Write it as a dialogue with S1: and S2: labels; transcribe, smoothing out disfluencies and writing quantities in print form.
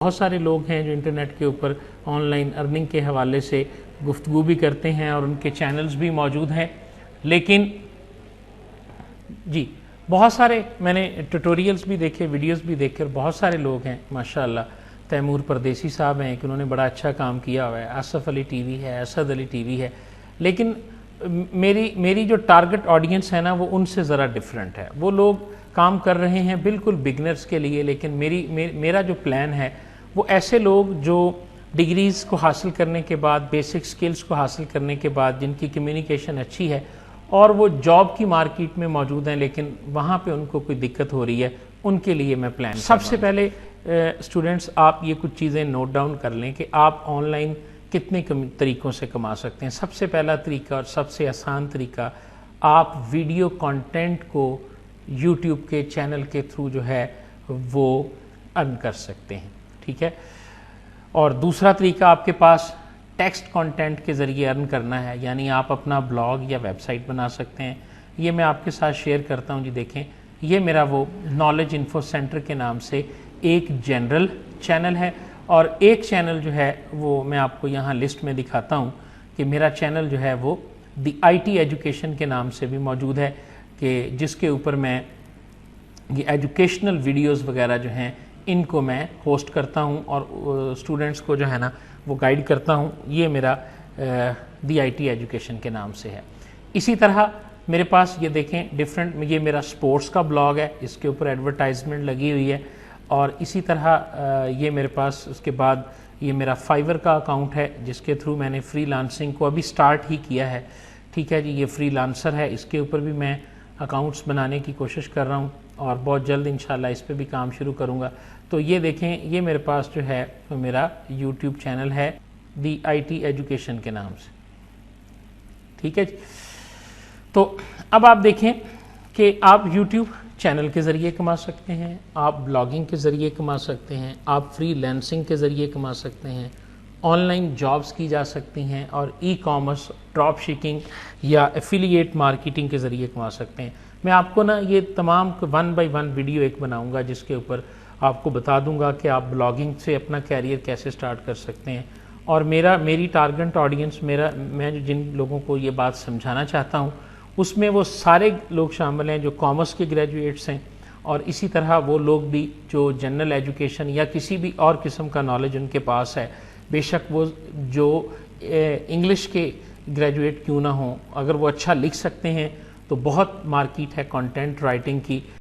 S1: بہت سارے لوگ ہیں جو انٹرنیٹ کے اوپر آن لائن ارننگ کے حوالے سے گفتگو بھی کرتے ہیں اور ان کے چینلز بھی موجود ہیں، لیکن بہت سارے میں نے ٹیوٹوریلز بھی دیکھے، ویڈیوز بھی دیکھے، اور بہت سارے لوگ ہیں ماشاءاللہ. تیمور پردیسی صاحب ہیں کہ انہوں نے بڑا اچھا کام کیا ہوا ہے، آصف علی ٹی وی ہے، اسد علی ٹی وی ہے، لیکن میری جو ٹارگٹ آڈینس ہے نا وہ ان سے ذرا ڈیفرنٹ ہے. وہ لوگ کام کر رہے ہیں بالکل بگنرز کے لیے، لیکن میرا جو پلان ہے وہ ایسے لوگ جو ڈگریز کو حاصل کرنے کے بعد، بیسک سکلز کو حاصل کرنے کے بعد، جن کی کمیونیکیشن اچھی ہے اور وہ جاب کی مارکیٹ میں موجود ہیں لیکن وہاں پہ ان کو کوئی دقت ہو رہی ہے، ان کے لیے میں پلان. سب سے پہلے اسٹوڈنٹس آپ یہ کچھ چیزیں نوٹ ڈاؤن کر لیں کہ آپ آن لائن کتنے طریقوں سے کما سکتے ہیں. سب سے پہلا طریقہ اور سب سے آسان طریقہ، آپ ویڈیو کانٹینٹ کو یوٹیوب کے چینل کے تھرو جو ہے وہ ارن کر سکتے ہیں، ٹھیک ہے. اور دوسرا طریقہ آپ کے پاس ٹیکسٹ کانٹینٹ کے ذریعے ارن کرنا ہے، یعنی آپ اپنا بلاگ یا ویب سائٹ بنا سکتے ہیں. یہ میں آپ کے ساتھ شیئر کرتا ہوں. دیکھیں، یہ میرا وہ نالج انفو سینٹر کے نام سے ایک جنرل چینل ہے، اور ایک چینل جو ہے وہ میں آپ کو یہاں لسٹ میں دکھاتا ہوں کہ میرا چینل جو ہے وہ دی آئی ٹی ایجوکیشن کے نام سے بھی موجود ہے، کہ جس کے اوپر میں یہ ایجوکیشنل ویڈیوز وغیرہ جو ہیں ان کو میں ہوسٹ کرتا ہوں اور اسٹوڈنٹس کو جو ہے نا وہ گائیڈ کرتا ہوں. یہ میرا دی آئی ٹی ایجوکیشن کے نام سے ہے. اسی طرح میرے پاس یہ دیکھیں ڈفرینٹ، یہ میرا سپورٹس کا بلاگ ہے، اس کے اوپر ایڈورٹائزمنٹ لگی ہوئی ہے. اور اسی طرح یہ میرے پاس اس کے بعد یہ میرا فائیور کا اکاؤنٹ ہے جس کے تھرو میں نے فری لانسنگ کو ابھی سٹارٹ ہی کیا ہے، ٹھیک ہے جی. یہ فری لانسر ہے، اس کے اوپر بھی میں اکاؤنٹس بنانے کی کوشش کر رہا ہوں اور بہت جلد انشاءاللہ اس پہ بھی کام شروع کروں گا. تو یہ دیکھیں، یہ میرے پاس جو ہے وہ میرا یوٹیوب چینل ہے دی آئی ٹی ایجوکیشن کے نام سے، ٹھیک ہے جی. تو اب آپ دیکھیں کہ آپ یوٹیوب چینل کے ذریعے کما سکتے ہیں، آپ بلاگنگ کے ذریعے کما سکتے ہیں، آپ فری لانسنگ کے ذریعے کما سکتے ہیں، آن لائن جابز کی جا سکتی ہیں، اور ای کامرس، ڈراپ شپنگ یا ایفیلیٹ مارکیٹنگ کے ذریعے کما سکتے ہیں. میں آپ کو نا یہ تمام 1 بائی 1 ویڈیو ایک بناؤں گا جس کے اوپر آپ کو بتا دوں گا کہ آپ بلاگنگ سے اپنا کیریئر کیسے سٹارٹ کر سکتے ہیں. اور میری ٹارگٹ آڈینس، میں جن لوگوں کو یہ بات سمجھانا چاہتا ہوں اس میں وہ سارے لوگ شامل ہیں جو کامرس کے گریجویٹس ہیں، اور اسی طرح وہ لوگ بھی جو جنرل ایجوکیشن یا کسی بھی اور قسم کا نالج ان کے پاس ہے، بے شک وہ جو انگلش کے گریجویٹ کیوں نہ ہوں، اگر وہ اچھا لکھ سکتے ہیں تو بہت مارکیٹ ہے کنٹینٹ رائٹنگ کی.